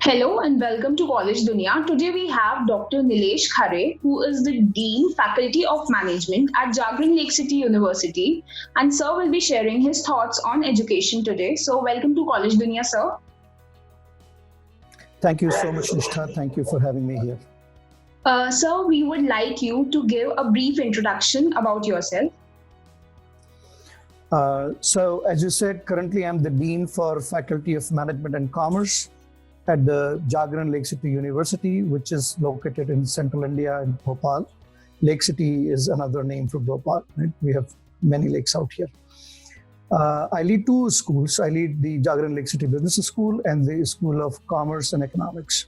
Hello and welcome to College Dunia. Today we have Dr. Nilesh Khare, who is the Dean, Faculty of Management at Jagran Lake City University. And Sir will be sharing his thoughts on education today. So, welcome to College Dunia, Sir. Thank you so much, Nishtha. Thank you for having me here. Sir, we would like you to give a brief introduction about yourself. So, as you said, currently I'm the Dean for Faculty of Management and Commerce at the Jagran Lake City University, which is located in central India in Bhopal. Lake City is another name for Bhopal. Right? We have many lakes out here. I lead two schools. I lead the Jagran Lake City Business School and the School of Commerce and Economics.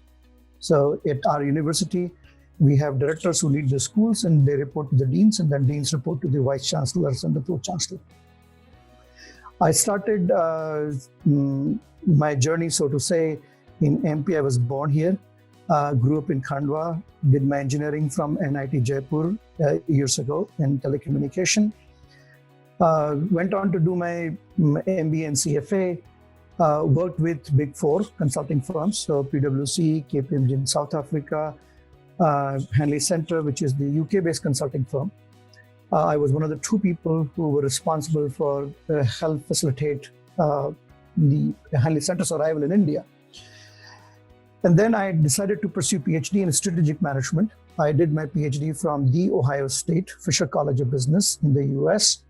So at our university, we have directors who lead the schools and they report to the deans, and then deans report to the vice chancellors and the pro-chancellor. I started my journey, so to say, in MP. I was born here, grew up in Khandwa, did my engineering from NIT Jaipur years ago in telecommunication. Went on to do my MBA and CFA, worked with Big Four consulting firms, so PwC, KPMG in South Africa, Hanley Center, which is the UK-based consulting firm. I was one of the two people who were responsible for help facilitate the Hanley Center's arrival in India. And then I decided to pursue PhD in strategic management. I did my PhD from The Ohio State Fisher College of Business in the US.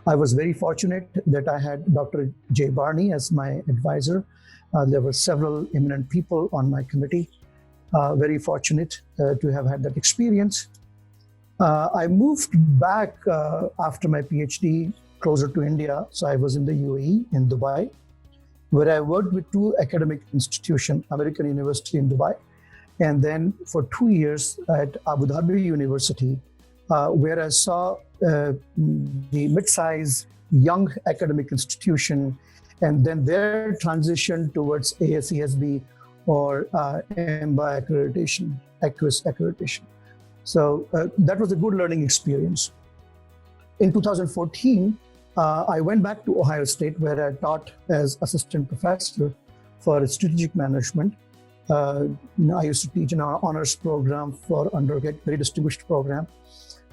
I was very fortunate that I had Dr. Jay Barney as my advisor. There were several eminent people on my committee. Very fortunate to have had that experience. I moved back after my PhD closer to India. So I was in the UAE, in Dubai, where I worked with two academic institutions, American University in Dubai, and then for 2 years at Abu Dhabi University, where I saw the mid-size young academic institution, and then their transition towards ASESB or AMBA accreditation, ACUS accreditation. So that was a good learning experience. In 2014, I went back to Ohio State, where I taught as assistant professor for strategic management. I used to teach an honors program for undergrad, very distinguished program.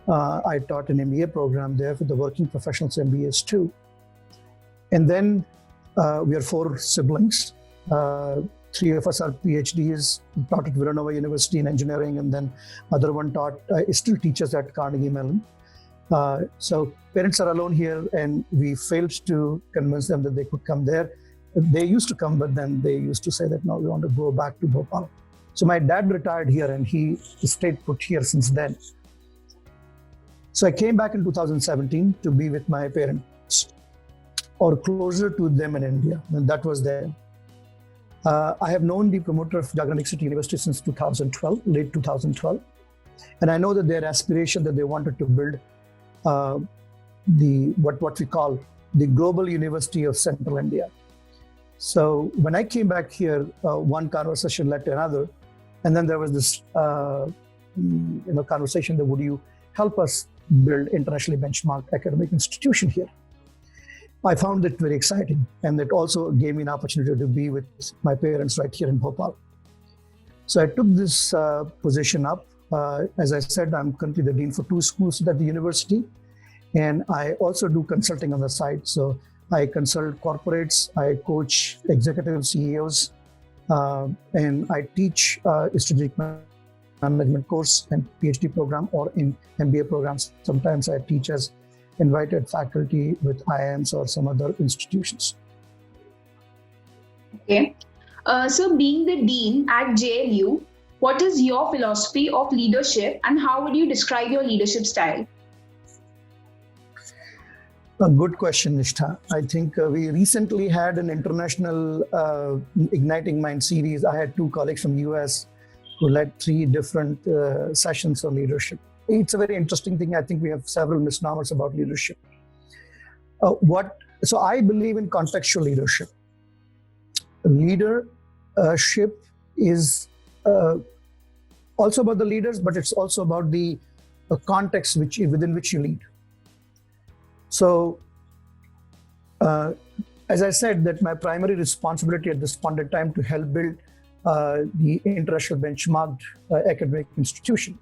I taught an MBA program there for the working professionals MBAs too. And then we are four siblings. Three of us are PhDs, taught at Villanova University in engineering, and then other one still teaches at Carnegie Mellon. So parents are alone here, and we failed to convince them that they could come there. They used to come, but then they used to say that, no, we want to go back to Bhopal. So my dad retired here, and he stayed put here since then. So I came back in 2017 to be with my parents, or closer to them in India, and that was there. I have known the promoter of Jagran Lake City University since 2012, late 2012. And I know that their aspiration that they wanted to build what we call the Global University of Central India. So when I came back here, one conversation led to another, and then there was this conversation that would you help us build internationally benchmarked academic institution here. I found it very exciting, and it also gave me an opportunity to be with my parents right here in Bhopal. So I took this position up. As I said, I'm currently the dean for two schools at the university, and I also do consulting on the side. So I consult corporates, I coach executive CEOs, and I teach strategic management course and PhD program, or in MBA programs. Sometimes I teach as invited faculty with IIMs or some other institutions. Okay. So being the dean at JLU, what is your philosophy of leadership, and how would you describe your leadership style? A good question, Nishtha. I think we recently had an international Igniting Mind series. I had two colleagues from US who led 3 different sessions on leadership. It's a very interesting thing. I think we have several misnomers about leadership. So I believe in contextual leadership. Leadership is also about the leaders, but it's also about the context within which you lead. So as I said, that my primary responsibility at this point in time to help build the international benchmarked academic institution,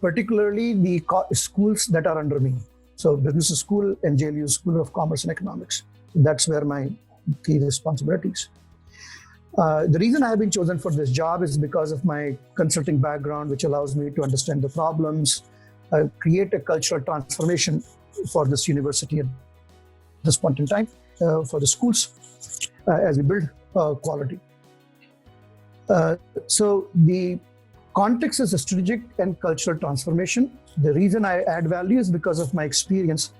particularly the schools that are under me. So Business School and JLU School of Commerce and Economics. That's where my key responsibilities. The reason I have been chosen for this job is because of my consulting background, which allows me to understand the problems, create a cultural transformation for this university at this point in time, for the schools, as we build quality. So the context is a strategic and cultural transformation. The reason I add value is because of my experience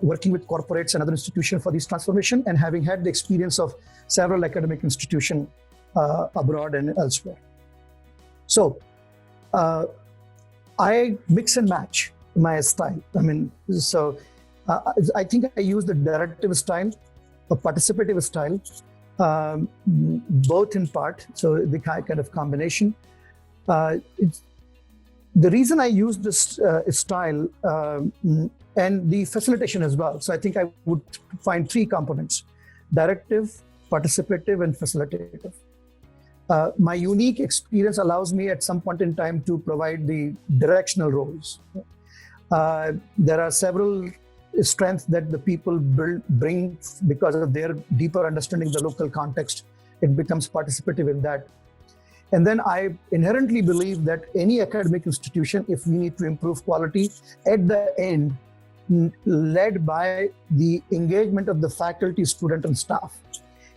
working with corporates and other institutions for this transformation, and having had the experience of several academic institutions abroad and elsewhere. So I mix and match my style. I think I use the directive style, a participative style, both in part, so the kind of combination. The reason I use this style and the facilitation as well. So I think I would find three components: directive, participative, and facilitative. My unique experience allows me at some point in time to provide the directional roles. There are several strengths that the people bring because of their deeper understanding of the local context. It becomes participative in that. And then I inherently believe that any academic institution, if we need to improve quality, at the end, led by the engagement of the faculty, student, and staff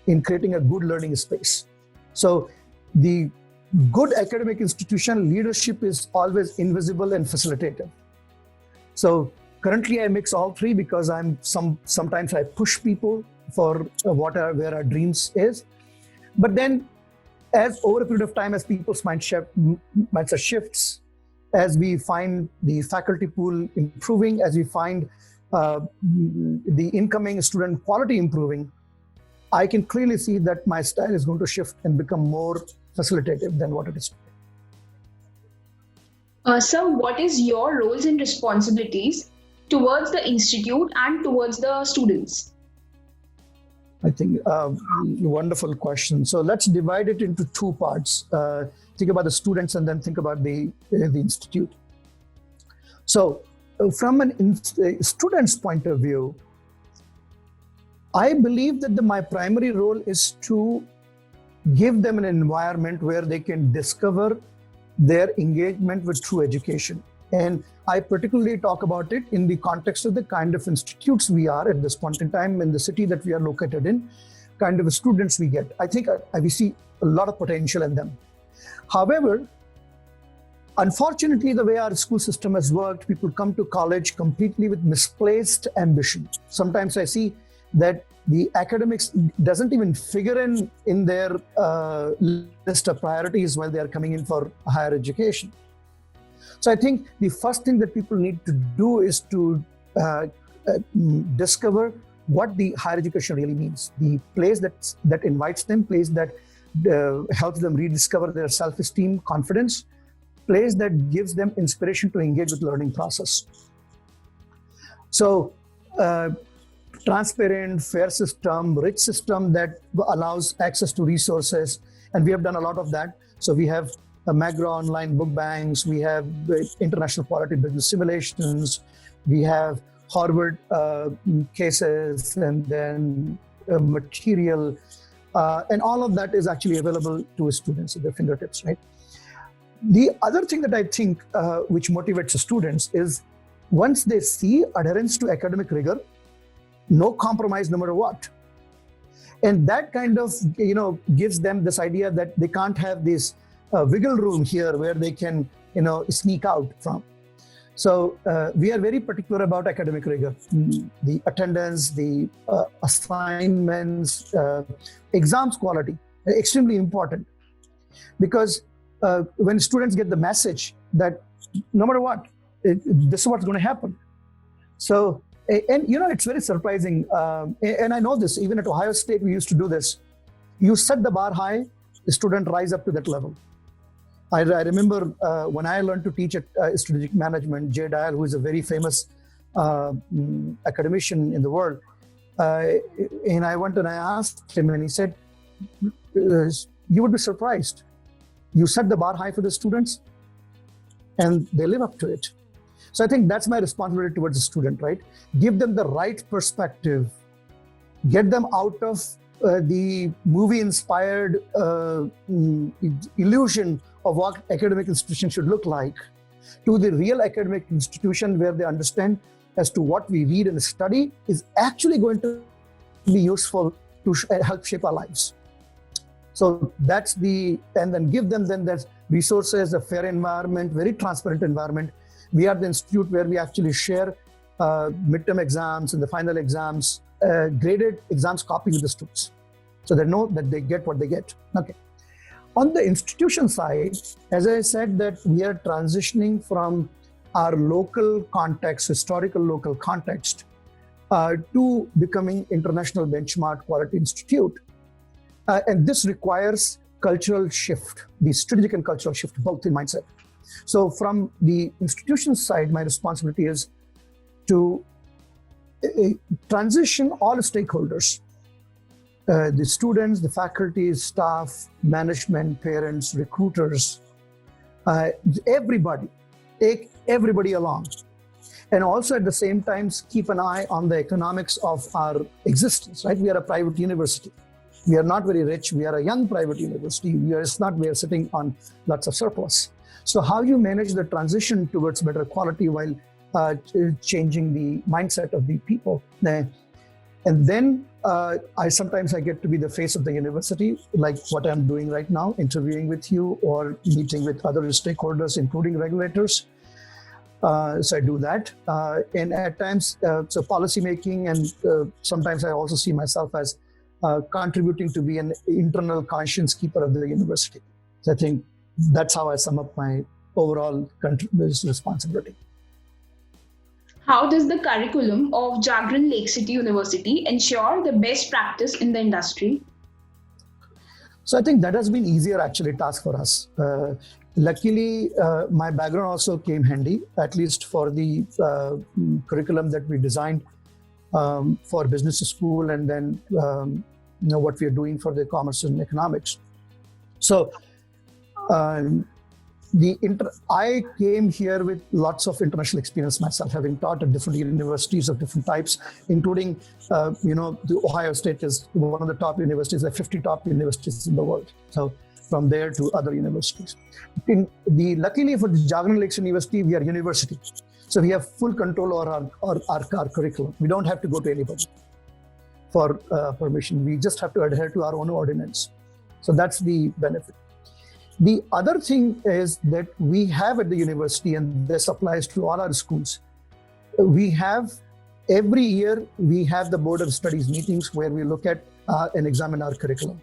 in creating a good learning space. So the good academic institution leadership is always invisible and facilitative. So currently I mix all three because sometimes I push people for where our dreams is. But then as over a period of time, as people's mindset shifts, as we find the faculty pool improving, as we find the incoming student quality improving, I can clearly see that my style is going to shift and become more facilitative than what it is today. Sir, what is your roles and responsibilities towards the institute and towards the students? I think wonderful question. So let's divide it into two parts. Think about the students and then think about the institute. So from a student's point of view, I believe that my primary role is to give them an environment where they can discover their engagement with true education. And I particularly talk about it in the context of the kind of institutes we are at this point in time in the city that we are located in, kind of students we get. I think we see a lot of potential in them. However, unfortunately, the way our school system has worked, people come to college completely with misplaced ambition. Sometimes I see that the academics doesn't even figure in their list of priorities while they are coming in for higher education. So I think the first thing that people need to do is to discover what the higher education really means. The place that invites them, place that helps them rediscover their self-esteem, confidence, place that gives them inspiration to engage with learning process. So transparent, fair system, rich system that allows access to resources. And we have done a lot of that. So we have MAGRA online book banks, we have international quality business simulations, we have Harvard cases, and then material, and all of that is actually available to students at their fingertips, right? The other thing that I think which motivates the students is once they see adherence to academic rigor, no compromise no matter what. And that kind of, gives them this idea that they can't have this wiggle room here where they can, sneak out from. So we are very particular about academic rigor, the attendance, the assignments, exams quality, extremely important. Because when students get the message that no matter what, this is what's going to happen. So, and it's very surprising. And I know this, even at Ohio State, we used to do this. You set the bar high, the student rise up to that level. I remember when I learned to teach at strategic management, Jay Dial, who is a very famous academician in the world, and I went and I asked him, and he said, you would be surprised. You set the bar high for the students and they live up to it. So I think that's my responsibility towards the student, right? Give them the right perspective, get them out of the movie-inspired illusion of what academic institution should look like, to the real academic institution where they understand as to what we read and study is actually going to be useful to help shape our lives. So that's and then give them then that resources, a fair environment, very transparent environment. We are the institute where we actually share midterm exams and the final exams, graded exams copy with the students. So they know that they get what they get. Okay. On the institution side, as I said, that we are transitioning from our local context, historical local context, to becoming international benchmark quality institute. And this requires cultural shift, the strategic and cultural shift, both in mindset. So from the institution side, my responsibility is to transition all stakeholders, the students, the faculty, staff, management, parents, recruiters, everybody, take everybody along. And also at the same time, keep an eye on the economics of our existence, right? We are a private university. We are not very rich. We are a young private university. We are sitting on lots of surplus. So how you manage the transition towards better quality while changing the mindset of the people. And then sometimes I get to be the face of the university, like what I'm doing right now, interviewing with you or meeting with other stakeholders, including regulators. So I do that. And at times, so policy making, and sometimes I also see myself as contributing to be an internal conscience keeper of the university. So I think that's how I sum up my overall responsibility. How does the curriculum of Jagran Lake City University ensure the best practice in the industry? So I think that has been easier actually task for us. Luckily, my background also came handy, at least for the curriculum that we designed for business school, and then what we are doing for the commerce and economics. So I came here with lots of international experience myself, having taught at different universities of different types, including, the Ohio State is one of the top universities, the 50 top universities in the world. So from there to other universities. Luckily for the Jagran Lakes University, we are university. So we have full control over our curriculum. We don't have to go to anybody for permission. We just have to adhere to our own ordinance. So that's the benefit. The other thing is that we have at the university, and this applies to all our schools, every year we have the Board of Studies meetings where we look at and examine our curriculum.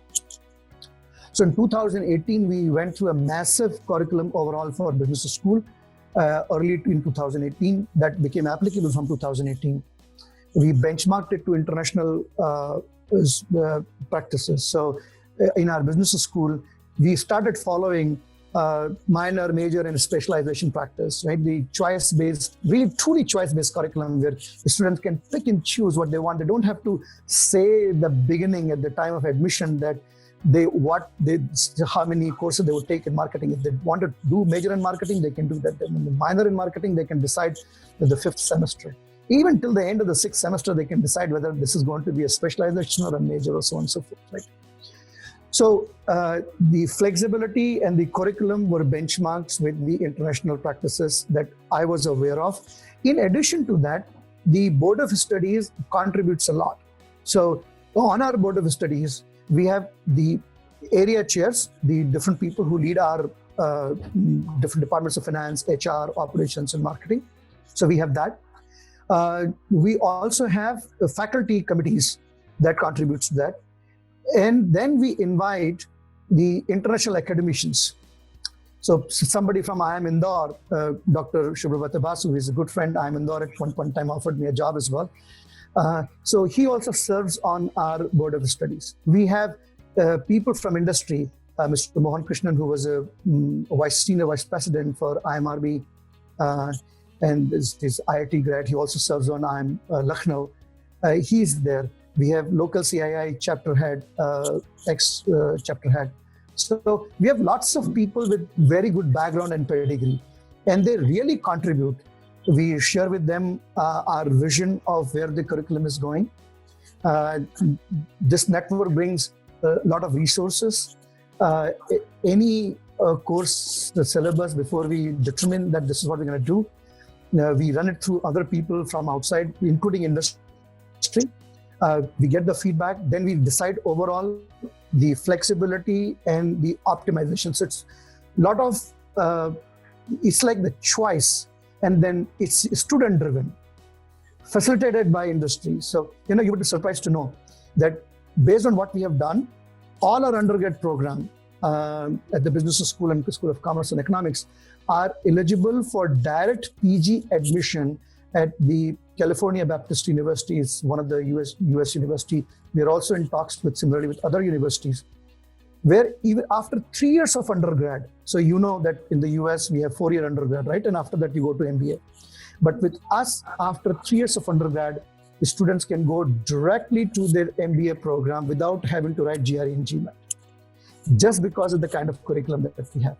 So in 2018, we went through a massive curriculum overall for business school. Early in 2018, that became applicable from 2018. We benchmarked it to international practices. So in our business school, we started following minor, major, and specialization practice, right? The choice-based, really truly choice-based curriculum where the students can pick and choose what they want. They don't have to say at the beginning, at the time of admission, that how many courses they would take in marketing. If they want to do major in marketing, they can do that. Then minor in marketing, they can decide at the 5th semester. Even till the end of the 6th semester, they can decide whether this is going to be a specialization or a major or so on and so forth, right? So the flexibility and the curriculum were benchmarks with the international practices that I was aware of. In addition to that, the Board of Studies contributes a lot. So on our Board of Studies, we have the area chairs, the different people who lead our different departments of finance, HR, operations, and marketing. So we have that. We also have faculty committees that contributes to that. And then we invite the international academicians. So somebody from IIM Indore, Dr. Subhrata Basu, who is a good friend, IIM Indore at one point in time offered me a job as well. So he also serves on our Board of Studies. We have people from industry, Mr. Mohan Krishnan, who was a senior vice president for IMRB, and is IIT grad. He also serves on IIM Lucknow. He's there. We have local CII chapter head, ex-chapter head, So we have lots of people with very good background and pedigree, and they really contribute. We share with them our vision of where the curriculum is going. This network brings a lot of resources. Any course, the syllabus, before we determine that this is what we're going to do, we run it through other people from outside, including industry. We get the feedback, then we decide overall the flexibility and the optimization. So it's a lot of, it's like the choice, and then it's student driven, facilitated by industry. So, you would be surprised to know that based on what we have done, all our undergrad program at the Business School and School of Commerce and Economics are eligible for direct PG admission at the California Baptist University. Is one of the US university. We are also in talks similarly with other universities, where even after 3 years of undergrad, so you know that in the US we have 4-year undergrad, right? And after that you go to MBA. But with us, after 3 years of undergrad, the students can go directly to their MBA program without having to write GRE and GMAT, just because of the kind of curriculum that we have.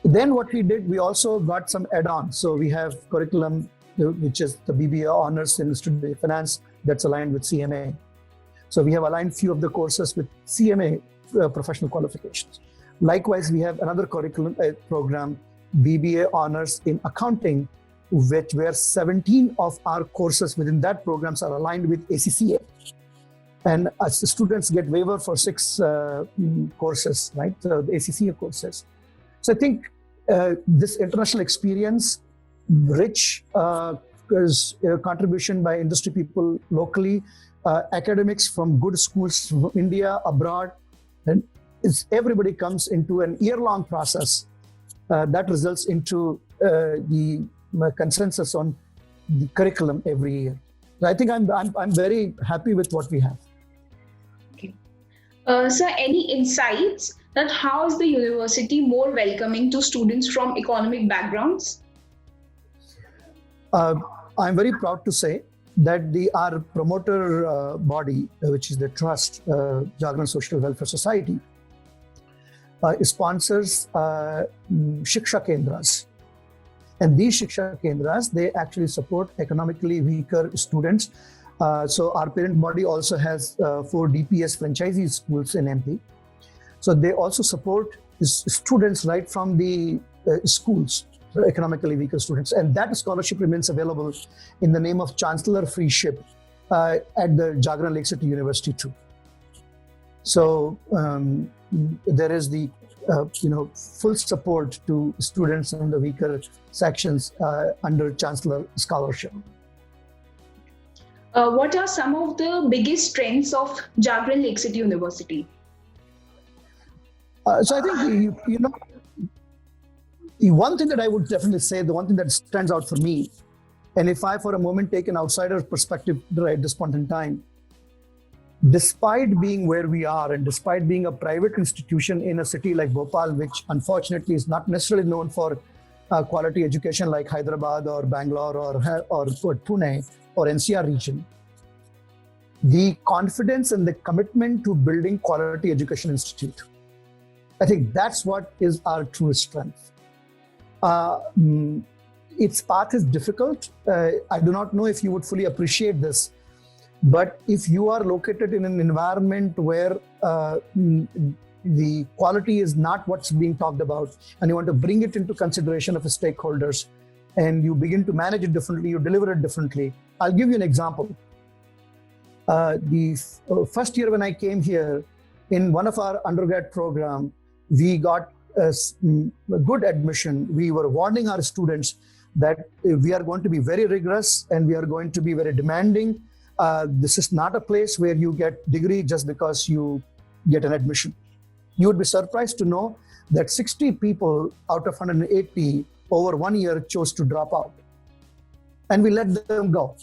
Then what we did, we also got some add-ons. So we have curriculum, which is the BBA Honors in Strategic Finance, that's aligned with CMA. So we have aligned few of the courses with CMA professional qualifications. Likewise, we have another curriculum program, BBA Honors in Accounting, where 17 of our courses within that programs are aligned with ACCA. And as the students get waiver for 6 courses, right? The ACCA courses. So I think this international experience, rich contribution by industry people locally, academics from good schools from India, abroad, and everybody comes into an year-long process that results into the consensus on the curriculum every year. So I think I'm very happy with what we have. Okay. Sir, any insights that how is the university more welcoming to students from economic backgrounds? I'm very proud to say that our promoter body, which is the trust, Jagran Social Welfare Society, sponsors Shiksha Kendras. And these Shiksha Kendras, they actually support economically weaker students. So our parent body also has 4 DPS franchisee schools in MP. So they also support students right from the schools, so economically weaker students. And that scholarship remains available in the name of Chancellor Freeship at the Jagran Lake City University too. So there is the full support to students in the weaker sections under Chancellor Scholarship. What are some of the biggest strengths of Jagran Lake City University? So I think, one thing that I would definitely say, the one thing that stands out for me, and if I for a moment take an outsider's perspective at this point in time, despite being where we are and despite being a private institution in a city like Bhopal, which unfortunately is not necessarily known for quality education like Hyderabad or Bangalore or Pune or NCR region, the confidence and the commitment to building quality education institute, I think that's what is our true strength. Its path is difficult. I do not know if you would fully appreciate this, but if you are located in an environment where the quality is not what's being talked about, and you want to bring it into consideration of the stakeholders, and you begin to manage it differently, you deliver it differently. I'll give you an example. The first year when I came here, in one of our undergrad program, we got a good admission. We were warning our students that we are going to be very rigorous and we are going to be very demanding. This is not a place where you get degree just because you get an admission. You would be surprised to know that 60 people out of 180 over 1 year chose to drop out. And we let them go.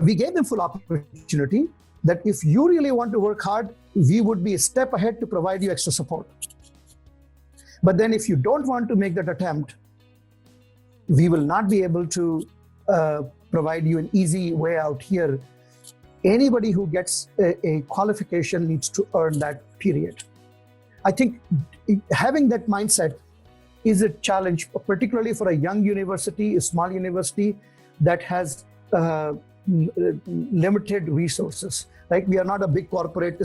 We gave them full opportunity that if you really want to work hard, we would be a step ahead to provide you extra support. But then if you don't want to make that attempt, we will not be able to provide you an easy way out here. Anybody who gets a qualification needs to earn that period. I think having that mindset is a challenge, particularly for a young university, a small university that has limited resources. Like we are not a big corporate,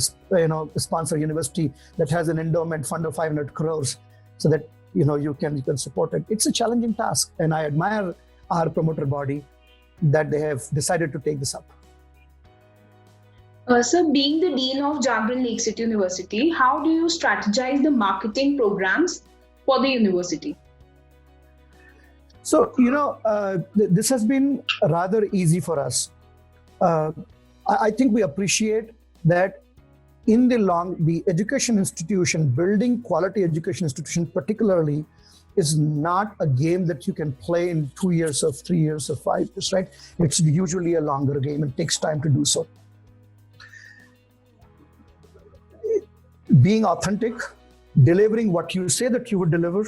sponsor university that has an endowment fund of 500 crores, so that you can support it. It's a challenging task, and I admire our promoter body that they have decided to take this up. Sir, being the Dean of Jagran Lake City University, how do you strategize the marketing programs for the university? So, this has been rather easy for us. I think we appreciate that in the education institution, building quality education institution particularly, is not a game that you can play in 2 years or 3 years or 5 years, right? It's usually a longer game and takes time to do so. Being authentic, delivering what you say that you would deliver,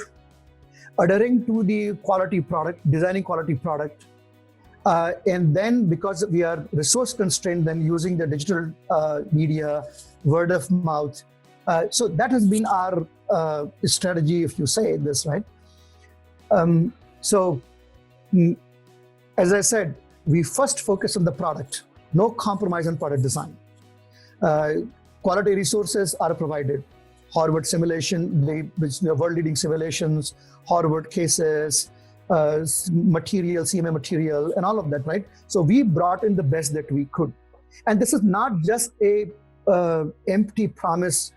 adhering to the quality product, designing quality product, and then because we are resource constrained, then using the digital media, word of mouth. So that has been our strategy, if you say this, right? As I said, we first focus on the product, no compromise on product design. Quality resources are provided. Harvard simulation, the world-leading simulations, Harvard cases, material, CMA material, and all of that, right? So we brought in the best that we could. And this is not just a empty promise.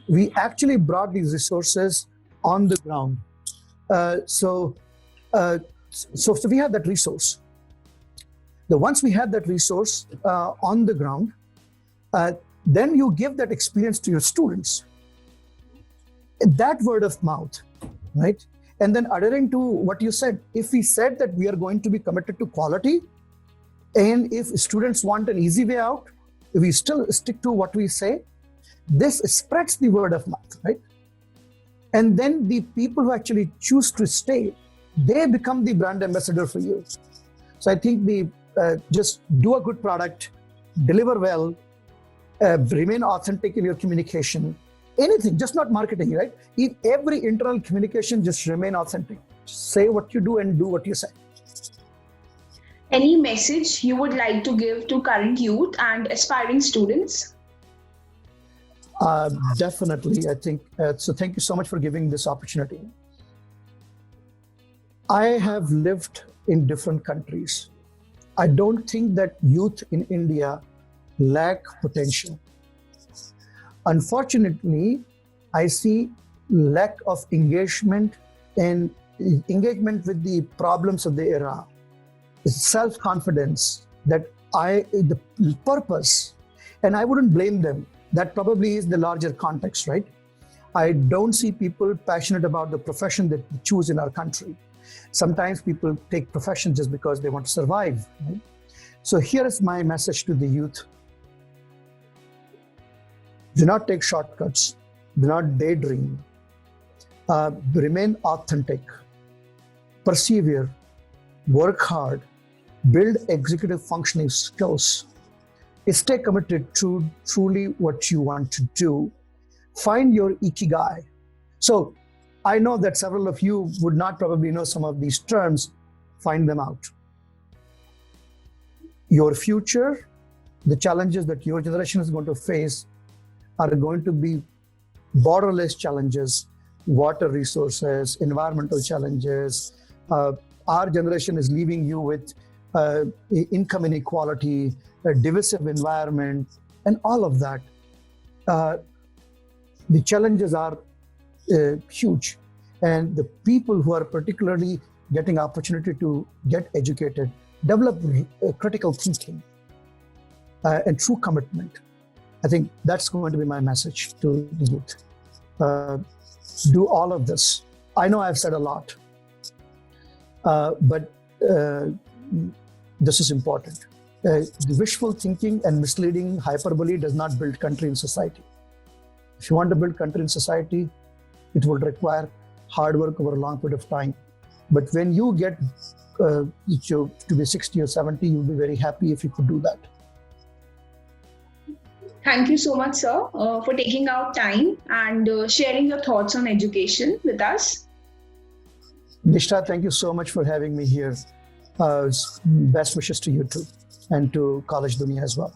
We actually brought these resources on the ground. So we have that resource. Once we had that resource on the ground, then you give that experience to your students. That word of mouth, right? And then adhering to what you said, if we said that we are going to be committed to quality, and if students want an easy way out, if we still stick to what we say, this spreads the word of mouth, right? And then the people who actually choose to stay, they become the brand ambassador for you. So I think just do a good product, deliver well, remain authentic in your communication. Anything, just not marketing, right? In every internal communication, just remain authentic. Say what you do and do what you say. Any message you would like to give to current youth and aspiring students? Definitely, I think. So thank you so much for giving this opportunity. I have lived in different countries. I don't think that youth in India lack potential. Unfortunately, I see lack of engagement and engagement with the problems of the era. Self-confidence, the purpose, and I wouldn't blame them. That probably is the larger context, right? I don't see people passionate about the profession that we choose in our country. Sometimes people take profession just because they want to survive, right? So here is my message to the youth. Do not take shortcuts. Do not daydream. Remain authentic. Persevere. Work hard. Build executive functioning skills. Stay committed to truly what you want to do. Find your ikigai. So I know that several of you would not probably know some of these terms. Find them out. Your future, the challenges that your generation is going to face are going to be borderless challenges, water resources, environmental challenges. Our generation is leaving you with income inequality, a divisive environment, and all of that. The challenges are huge. And the people who are particularly getting opportunity to get educated, develop critical thinking and true commitment. I think that's going to be my message to the youth. Do all of this. I know I've said a lot, but this is important. The wishful thinking and misleading hyperbole does not build country and society. If you want to build country and society, it will require hard work over a long period of time. But when you get to be 60 or 70, you'll be very happy if you could do that. Thank you so much, sir, for taking out time and sharing your thoughts on education with us. Nishta, thank you so much for having me here. Best wishes to you too, and to College Dunia as well.